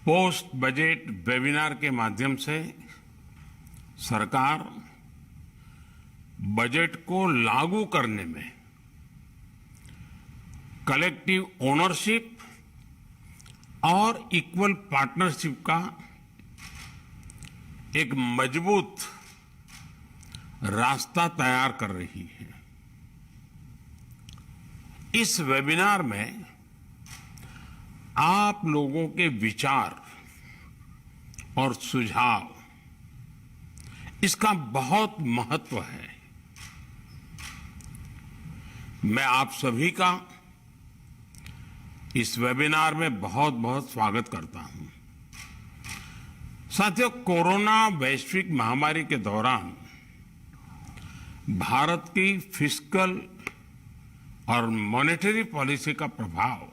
Post budget webinar के माध्यम से सरकार बजट को लागू करने में कलेक्टिव ओनरशिप और इक्वल पार्टनरशिप का एक मजबूत रास्ता तैयार कर रही है। इस वेबिनार में आप लोगों के विचार और सुझाव, इसका बहुत महत्व है। मैं आप सभी का इस वेबिनार में बहुत बहुत स्वागत करता हूं। साथियों, कोरोना वैश्विक महामारी के दौरान भारत की फिस्कल और मॉनेटरी पॉलिसी का प्रभाव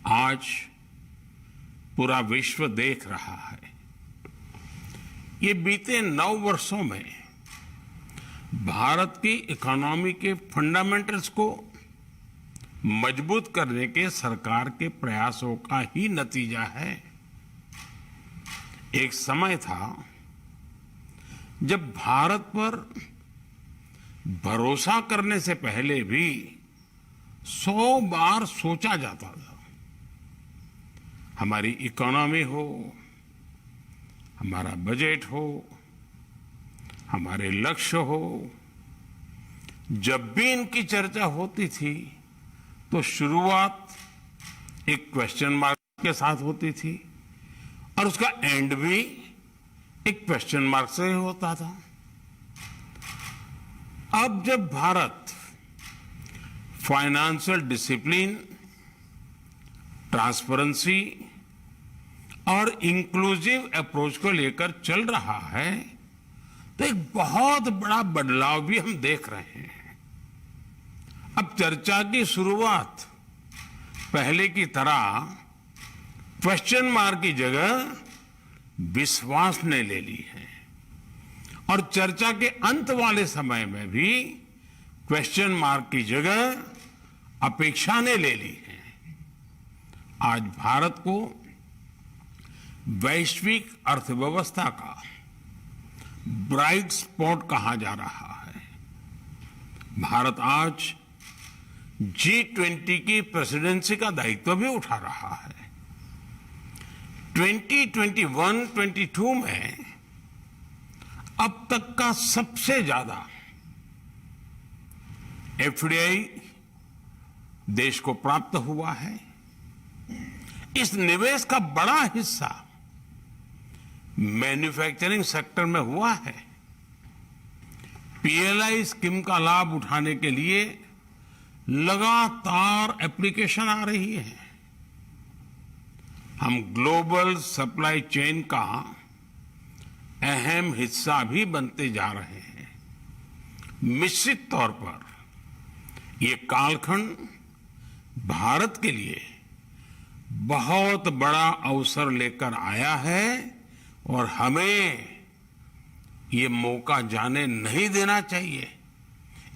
आज पूरा विश्व देख रहा है। ये बीते 9 वर्षों में भारत की इकोनॉमी के फंडामेंटल्स को मजबूत करने के सरकार के प्रयासों का ही नतीजा है। एक समय था जब भारत पर भरोसा करने से पहले भी 100 बार सोचा जाता था। हमारी इकोनॉमी हो, हमारा बजट हो, हमारे लक्ष्य हो, जब भी इनकी चर्चा होती थी तो शुरुआत एक क्वेश्चन मार्क के साथ होती थी और उसका एंड भी एक क्वेश्चन मार्क से होता था। अब जब भारत फाइनेंशियल डिसिप्लिन, ट्रांसपेरेंसी और इंक्लूसिव अप्रोच को लेकर चल रहा है तो एक बहुत बड़ा बदलाव भी हम देख रहे हैं। अब चर्चा की शुरुआत पहले की तरह क्वेश्चन मार्क की जगह विश्वास ने ले ली है और चर्चा के अंत वाले समय में भी क्वेश्चन मार्क की जगह अपेक्षा ने ले ली है। आज भारत को वैश्विक अर्थव्यवस्था का ब्राइट स्पॉट कहा जा रहा है। भारत आज G20 की प्रेसिडेंसी का दायित्व भी उठा रहा है। 2021-22 में अब तक का सबसे ज्यादा FDI देश को प्राप्त हुआ है। इस निवेश का बड़ा हिस्सा मैन्युफैक्चरिंग सेक्टर में हुआ है। PLI स्कीम का लाभ उठाने के लिए लगातार एप्लीकेशन आ रही है। हम ग्लोबल सप्लाई चेन का अहम हिस्सा भी बनते जा रहे हैं। निश्चित तौर पर ये कालखंड भारत के लिए बहुत बड़ा अवसर लेकर आया है और हमें ये मौका जाने नहीं देना चाहिए।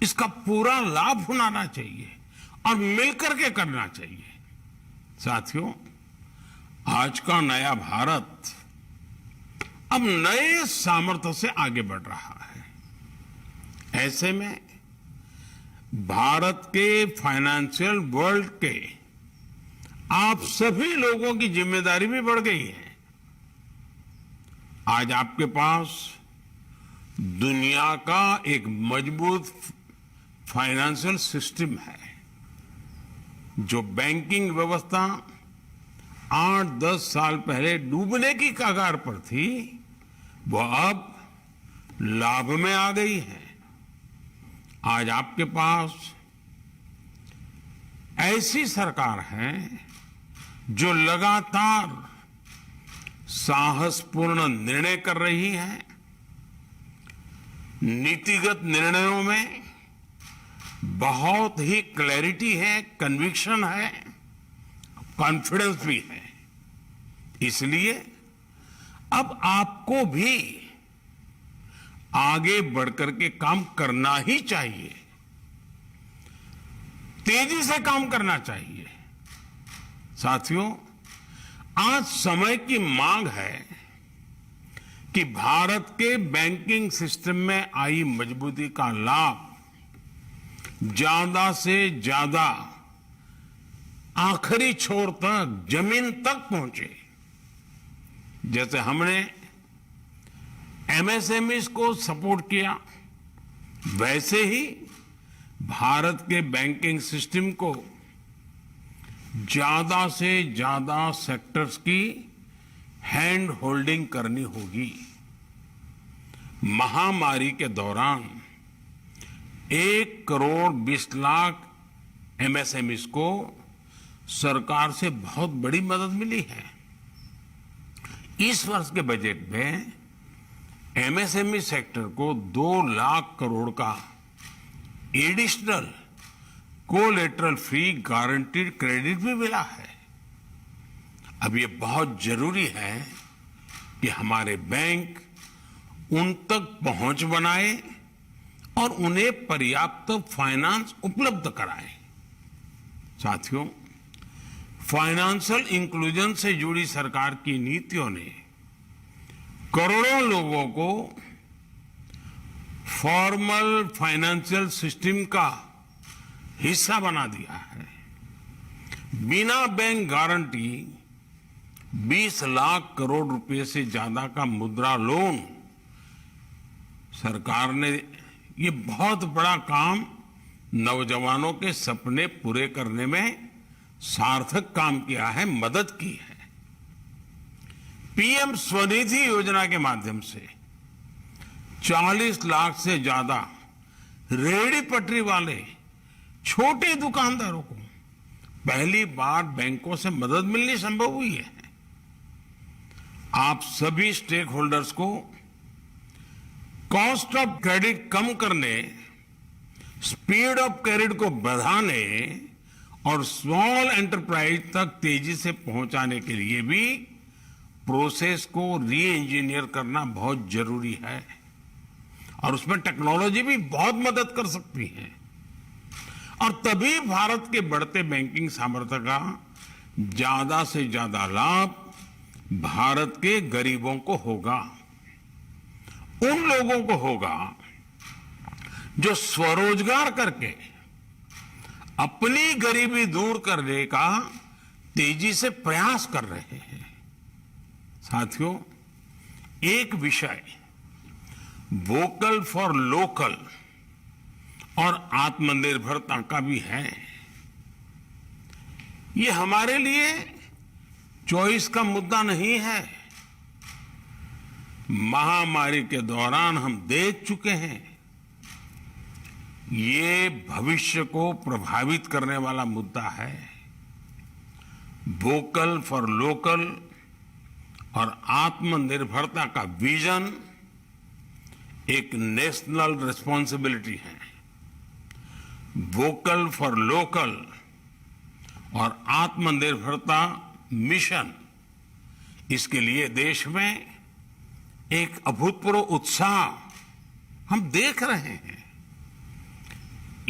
इसका पूरा लाभ उठाना चाहिए और मिलकर के करना चाहिए। साथियों, आज का नया भारत अब नए सामर्थ्य से आगे बढ़ रहा है। ऐसे में भारत के फाइनेंशियल वर्ल्ड के आप सभी लोगों की जिम्मेदारी भी बढ़ गई है। आज आपके पास दुनिया का एक मजबूत फाइनेंशियल सिस्टम है। जो बैंकिंग व्यवस्था 8-10 साल पहले डूबने की कगार पर थी, वह अब लाभ में आ गई है। आज आपके पास ऐसी सरकार है जो लगातार साहसपूर्ण निर्णय कर रही है। नीतिगत निर्णयों में बहुत ही क्लैरिटी है, कन्विक्शन है, कॉन्फिडेंस भी है। इसलिए अब आपको भी आगे बढ़कर के काम करना ही चाहिए, तेजी से काम करना चाहिए। साथियों, आज समय की मांग है कि भारत के बैंकिंग सिस्टम में आई मजबूती का लाभ ज्यादा से ज्यादा आखिरी छोर तक, जमीन तक पहुंचे। जैसे हमने एमएसएमई को सपोर्ट किया, वैसे ही भारत के बैंकिंग सिस्टम को ज्यादा से ज्यादा सेक्टर्स की हैंड होल्डिंग करनी होगी। महामारी के दौरान 1,20,00,000 एमएसएमईज को सरकार से बहुत बड़ी मदद मिली है। इस वर्ष के बजट में एमएसएमई सेक्टर को 2 लाख करोड़ का additional collateral free guaranteed credit भी मिला है। अब ये बहुत जरूरी है कि हमारे बैंक उन तक पहुंच बनाए और उन्हें पर्याप्त फाइनेंस उपलब्ध कराए। साथियों, फाइनेंशियल इंक्लूजन से जुड़ी सरकार की नीतियों ने करोड़ों लोगों को फॉर्मल फाइनेंशियल सिस्टम का हिस्सा बना दिया है। बिना बैंक गारंटी 20 लाख करोड़ रुपए से ज्यादा का मुद्रा लोन सरकार ने ये बहुत बड़ा काम नौजवानों के सपने पूरे करने में सार्थक काम किया है, मदद की है। पीएम स्वनिधि योजना के माध्यम से 40 लाख से ज्यादा रेहड़ी पटरी वाले छोटे दुकानदारों को पहली बार बैंकों से मदद मिलनी संभव हुई है। आप सभी स्टेक होल्डर्स को कॉस्ट ऑफ क्रेडिट कम करने, स्पीड ऑफ क्रेडिट को बढ़ाने और स्मॉल एंटरप्राइज तक तेजी से पहुंचाने के लिए भी प्रोसेस को री इंजीनियर करना बहुत जरूरी है और उसमें टेक्नोलॉजी भी बहुत मदद कर सकती है। और तभी भारत के बढ़ते बैंकिंग सामर्थ्य का ज्यादा से ज्यादा लाभ भारत के गरीबों को होगा, उन लोगों को होगा जो स्वरोजगार करके अपनी गरीबी दूर करने का तेजी से प्रयास कर रहे हैं। साथियों, एक विषय वोकल फॉर लोकल और आत्मनिर्भरता का भी है। ये हमारे लिए चॉइस का मुद्दा नहीं है। महामारी के दौरान हम देख चुके हैं, ये भविष्य को प्रभावित करने वाला मुद्दा है। वोकल फॉर लोकल और आत्मनिर्भरता का विजन एक नेशनल रिस्पॉन्सिबिलिटी है। वोकल फॉर लोकल और आत्मनिर्भरता मिशन, इसके लिए देश में एक अभूतपूर्व उत्साह हम देख रहे हैं।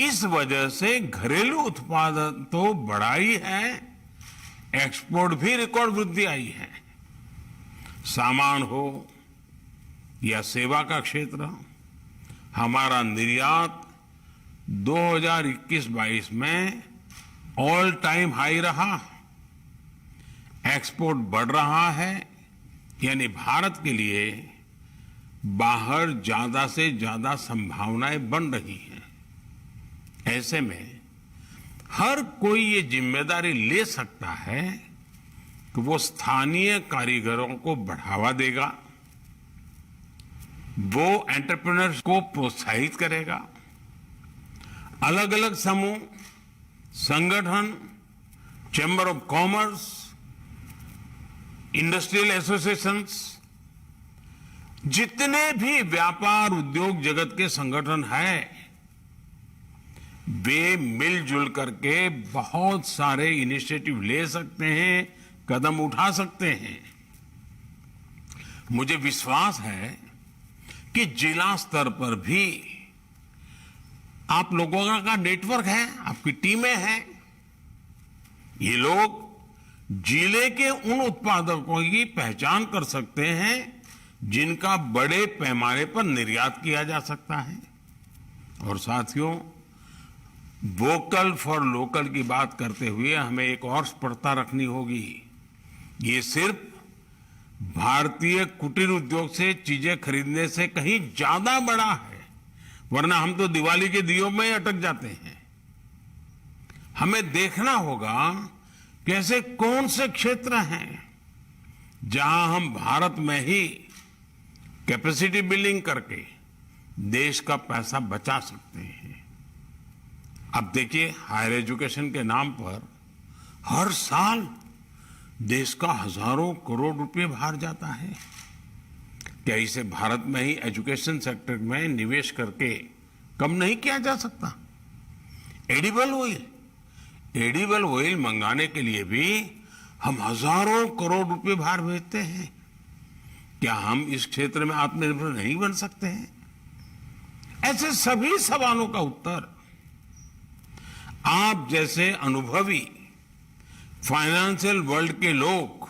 इस वजह से घरेलू उत्पादन तो बढ़ा ही है, एक्सपोर्ट भी रिकॉर्ड वृद्धि आई है। सामान हो या सेवा का क्षेत्र, हमारा निर्यात 2021-22 में ऑल टाइम हाई रहा। एक्सपोर्ट बढ़ रहा है, यानी भारत के लिए बाहर ज्यादा से ज्यादा संभावनाएं बन रही हैं। ऐसे में हर कोई ये जिम्मेदारी ले सकता है कि वो स्थानीय कारीगरों को बढ़ावा देगा, वो एंटरप्रेन्योर्स को प्रोत्साहित करेगा। अलग अलग समूह, संगठन, chamber of commerce, industrial associations, जितने भी व्यापार उद्योग जगत के संगठन हैं, वे मिलजुल करके बहुत सारे इनिशिएटिव ले सकते हैं, कदम उठा सकते हैं। मुझे विश्वास है कि जिला स्तर पर भी आप लोगों का नेटवर्क है, आपकी टीमें हैं। ये लोग जिले के उन उत्पादकों की पहचान कर सकते हैं जिनका बड़े पैमाने पर निर्यात किया जा सकता है। और साथियों, वोकल फॉर लोकल की बात करते हुए हमें एक और स्पष्टता रखनी होगी। ये सिर्फ भारतीय कुटीर उद्योग से चीजें खरीदने से कहीं ज्यादा बड़ा है, वरना हम तो दिवाली के दियों में अटक जाते हैं। हमें देखना होगा कि ऐसे कौन से क्षेत्र हैं जहां हम भारत में ही कैपेसिटी बिल्डिंग करके देश का पैसा बचा सकते हैं। अब देखिए, हायर एजुकेशन के नाम पर हर साल देश का हजारों करोड़ रुपए बाहर जाता है। क्या इसे भारत में ही एजुकेशन सेक्टर में निवेश करके कम नहीं किया जा सकता? एडिबल ऑयल मंगाने के लिए भी हम हजारों करोड़ रुपए बाहर भेजते हैं। क्या हम इस क्षेत्र में आत्मनिर्भर नहीं बन सकते हैं? ऐसे सभी सवालों का उत्तर आप जैसे अनुभवी फाइनेंशियल वर्ल्ड के लोग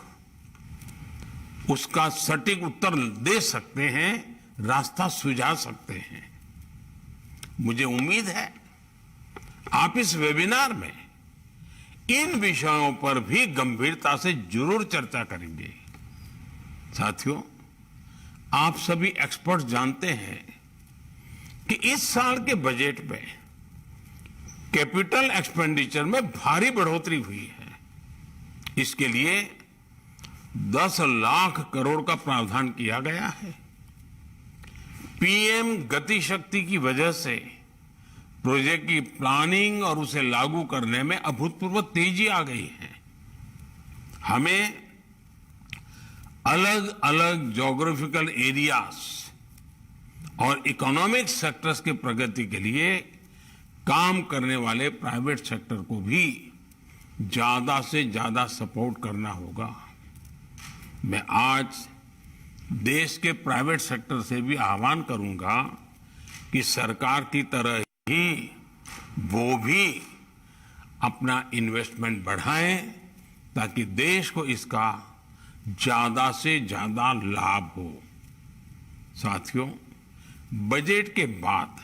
उसका सटीक उत्तर दे सकते हैं, रास्ता सुझा सकते हैं। मुझे उम्मीद है आप इस वेबिनार में इन विषयों पर भी गंभीरता से जरूर चर्चा करेंगे। साथियों, आप सभी एक्सपर्ट जानते हैं कि इस साल के बजट में कैपिटल एक्सपेंडिचर में भारी बढ़ोतरी हुई है। इसके लिए 10 लाख करोड़ का प्रावधान किया गया है। पीएम गति शक्ति की वजह से प्रोजेक्ट की प्लानिंग और उसे लागू करने में अभूतपूर्व तेजी आ गई है। हमें अलग अलग ज्योग्राफिकल एरियाज और इकोनॉमिक सेक्टर्स के प्रगति के लिए काम करने वाले प्राइवेट सेक्टर को भी ज्यादा से ज्यादा सपोर्ट करना होगा। मैं आज देश के प्राइवेट सेक्टर से भी आह्वान करूंगा कि सरकार की तरह ही वो भी अपना इन्वेस्टमेंट बढ़ाएं ताकि देश को इसका ज्यादा से ज्यादा लाभ हो। साथियों, बजट के बाद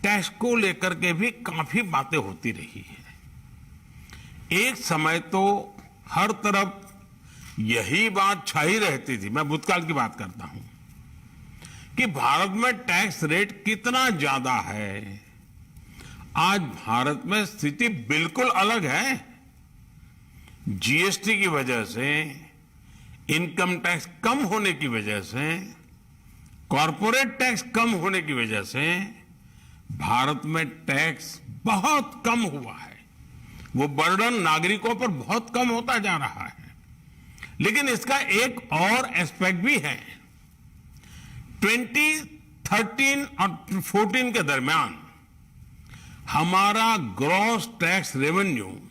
टैक्स को लेकर के भी काफी बातें होती रही है। एक समय तो हर तरफ यही बात छाई रहती थी, मैं भूतकाल की बात करता हूं, कि भारत में टैक्स रेट कितना ज्यादा है। आज भारत में स्थिति बिल्कुल अलग है। जीएसटी की वजह से, इनकम टैक्स कम होने की वजह से, कॉरपोरेट टैक्स कम होने की वजह से भारत में टैक्स बहुत कम हुआ है। वो बर्डन नागरिकों पर बहुत कम होता जा रहा है। लेकिन इसका एक और एस्पेक्ट भी है। 2013 और 14 के दरमियान हमारा ग्रॉस टैक्स रेवेन्यू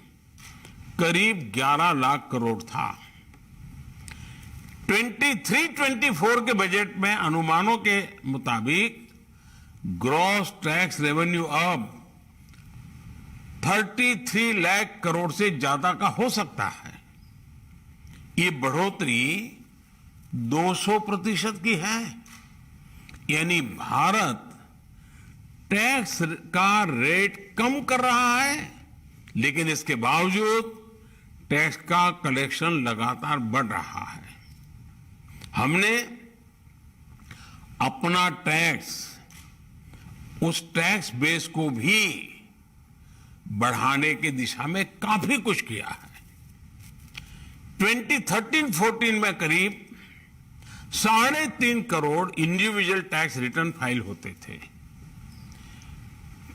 करीब 11 लाख करोड़ था। 23-24 के बजट में अनुमानों के मुताबिक ग्रॉस टैक्स रेवेन्यू अब 33 लाख करोड़ से ज्यादा का हो सकता है। ये बढ़ोतरी 200% की है। यानी भारत टैक्स का रेट कम कर रहा है, लेकिन इसके बावजूद टैक्स का कलेक्शन लगातार बढ़ रहा है। हमने अपना टैक्स, उस टैक्स बेस को भी बढ़ाने की दिशा में काफी कुछ किया है। 2013-14 में करीब 3.5 crore individual tax return file होते थे।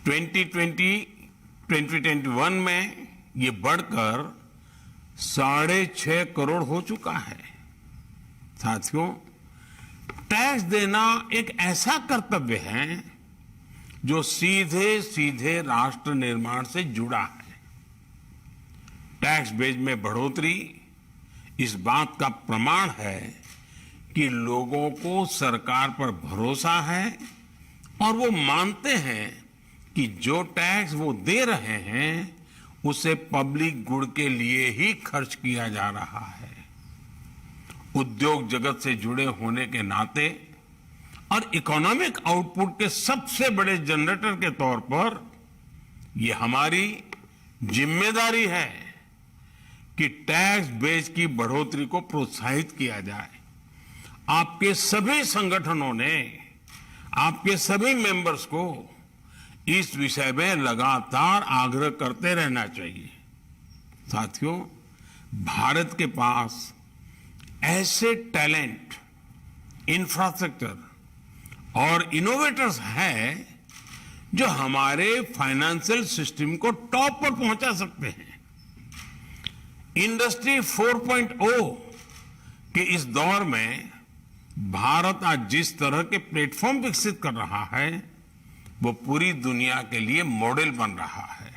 2020-2021 में ये बढ़कर 6.5 करोड़ हो चुका है। साथियों, टैक्स देना एक ऐसा कर्तव्य है जो सीधे सीधे राष्ट्र निर्माण से जुड़ा है। टैक्स बेस में बढ़ोतरी इस बात का प्रमाण है कि लोगों को सरकार पर भरोसा है और वो मानते हैं कि जो टैक्स वो दे रहे हैं उसे पब्लिक गुड के लिए ही खर्च किया जा रहा है। उद्योग जगत से जुड़े होने के नाते और इकोनॉमिक आउटपुट के सबसे बड़े जनरेटर के तौर पर यह हमारी जिम्मेदारी है कि टैक्स बेस की बढ़ोतरी को प्रोत्साहित किया जाए। आपके सभी संगठनों ने, आपके सभी मेंबर्स को इस विषय में लगातार आग्रह करते रहना चाहिए। साथियों, भारत के पास ऐसे टैलेंट, इंफ्रास्ट्रक्चर और इनोवेटर्स हैं जो हमारे फाइनेंशियल सिस्टम को टॉप पर पहुंचा सकते हैं। इंडस्ट्री 4.0 के इस दौर में भारत आज जिस तरह के प्लेटफॉर्म विकसित कर रहा है वो पूरी दुनिया के लिए मॉडल बन रहा है।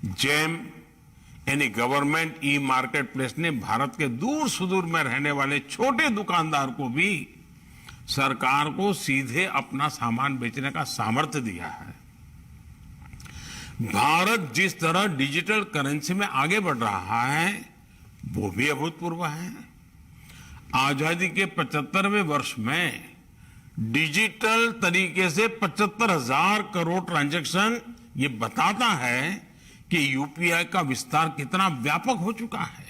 जेम यानी गवर्नमेंट ई मार्केट प्लेस ने भारत के दूर सुदूर में रहने वाले छोटे दुकानदार को भी सरकार को सीधे अपना सामान बेचने का सामर्थ्य दिया है। भारत जिस तरह डिजिटल करेंसी में आगे बढ़ रहा है वो भी अभूतपूर्व है। आजादी के 75वें वर्ष में डिजिटल तरीके से 75,000 करोड़ ट्रांजैक्शन ये बताता है कि यूपीआई का विस्तार कितना व्यापक हो चुका है।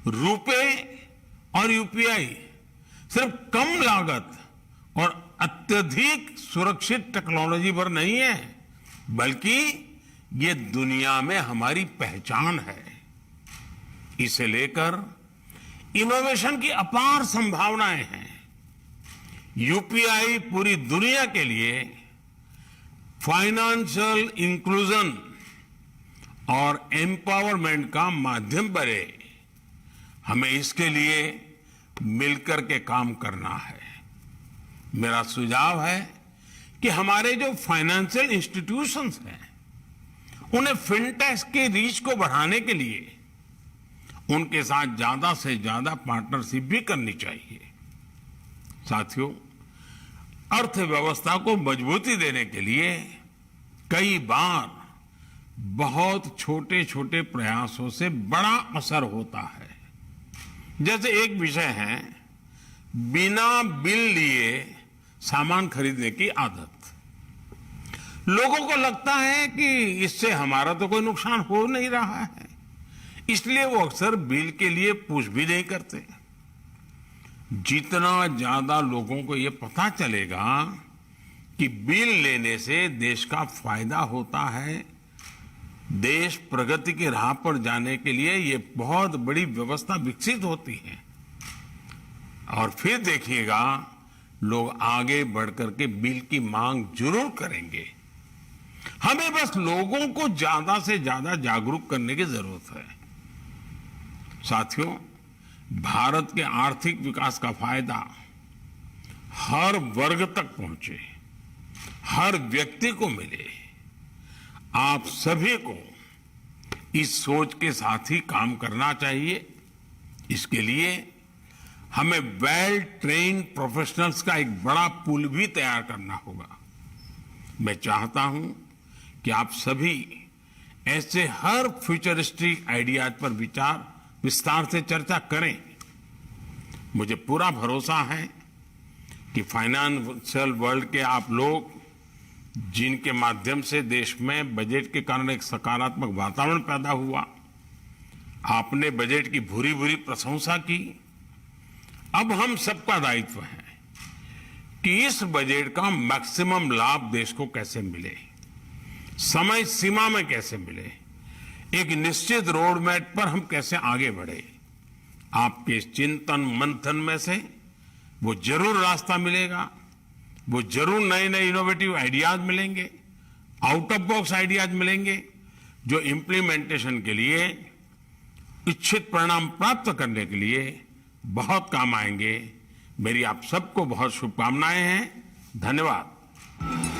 रुपे और यूपीआई सिर्फ कम लागत और अत्यधिक सुरक्षित टेक्नोलॉजी पर नहीं है, बल्कि ये दुनिया में हमारी पहचान है। इसे लेकर इनोवेशन की अपार संभावनाएं हैं। यूपीआई पूरी दुनिया के लिए फाइनेंशियल इंक्लूजन और एम्पावरमेंट का माध्यम बने। हमें इसके लिए मिलकर के काम करना है। मेरा सुझाव है कि हमारे जो फाइनेंशियल इंस्टीट्यूशंस हैं उन्हें फिनटेक के रीच को बढ़ाने के लिए उनके साथ ज्यादा से ज्यादा पार्टनरशिप भी करनी चाहिए। साथियों, अर्थव्यवस्था को मजबूती देने के लिए कई बार बहुत छोटे छोटे प्रयासों से बड़ा असर होता है। जैसे एक विषय है बिना बिल लिए सामान खरीदने की आदत। लोगों को लगता है कि इससे हमारा तो कोई नुकसान हो नहीं रहा है, इसलिए वो अक्सर बिल के लिए पूछ भी नहीं करते। जितना ज्यादा लोगों को ये पता चलेगा कि बिल लेने से देश का फायदा होता है, देश प्रगति की राह पर जाने के लिए ये बहुत बड़ी व्यवस्था विकसित होती है। और फिर देखिएगा लोग आगे बढ़कर के बिल की मांग जरूर करेंगे। हमें बस लोगों को ज्यादा से ज्यादा जागरूक करने की जरूरत है। साथियों, भारत के आर्थिक विकास का फायदा हर वर्ग तक पहुंचे, हर व्यक्ति को मिले। आप सभी को इस सोच के साथ ही काम करना चाहिए। इसके लिए हमें वेल ट्रेन्ड प्रोफेशनल्स का एक बड़ा पूल भी तैयार करना होगा। मैं चाहता हूं कि आप सभी ऐसे हर फ्यूचरिस्टिक आइडियाज पर विस्तार से चर्चा करें। मुझे पूरा भरोसा है कि फाइनेंशियल वर्ल्ड के आप लोग, जिनके माध्यम से देश में बजट के कारण एक सकारात्मक वातावरण पैदा हुआ, आपने बजट की भूरी भूरी प्रशंसा की। अब हम सबका दायित्व है कि इस बजट का मैक्सिमम लाभ देश को कैसे मिले, समय सीमा में कैसे मिले, एक निश्चित रोड मैप पर हम कैसे आगे बढ़े। आपके चिंतन मंथन में से वो जरूर रास्ता मिलेगा, वो जरूर नए नए इनोवेटिव आइडियाज मिलेंगे, आउट ऑफ बॉक्स आइडियाज मिलेंगे, जो इम्प्लीमेंटेशन के लिए, इच्छित परिणाम प्राप्त करने के लिए बहुत काम आएंगे। मेरी आप सबको बहुत शुभकामनाएं हैं। धन्यवाद।